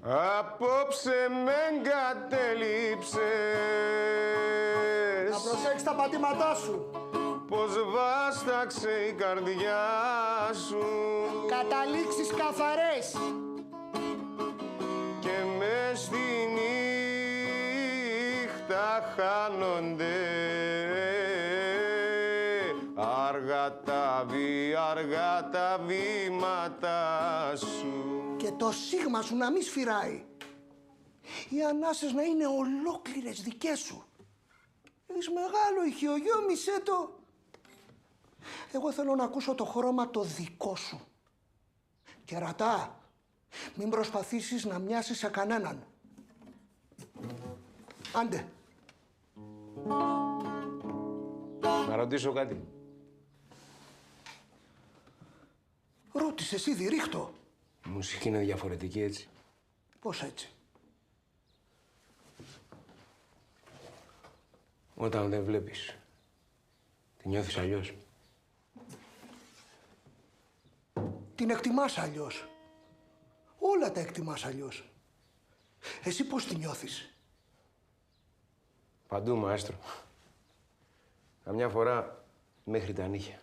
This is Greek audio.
Απόψε με εγκατέλειψες. Να προσέξεις τα πατήματά σου. Πως βάσταξε η καρδιά σου. Καταλήξεις καθαρές. Και μες στη νύχτα χάνονται αργά τα βήματα σου. Και το σίγμα σου να μη σφυράει. Οι ανάσες να είναι ολόκληρες δικές σου. Έχεις μεγάλο ηχείο, μισέ το. Εγώ θέλω να ακούσω το χρώμα το δικό σου. Κερατά, μην προσπαθήσεις να μοιάσεις σε κανέναν. Άντε. Να ρωτήσω κάτι. Ρώτησες ήδη, ρίχτω. Η μουσική είναι διαφορετική έτσι. Πώς έτσι? Όταν δεν βλέπεις, τη νιώθεις αλλιώς. Την εκτιμάς αλλιώς. Όλα τα εκτιμάς αλλιώς. Εσύ πώς τη νιώθεις? Παντού, μαέστρο. Καμιά φορά μέχρι τα νύχια.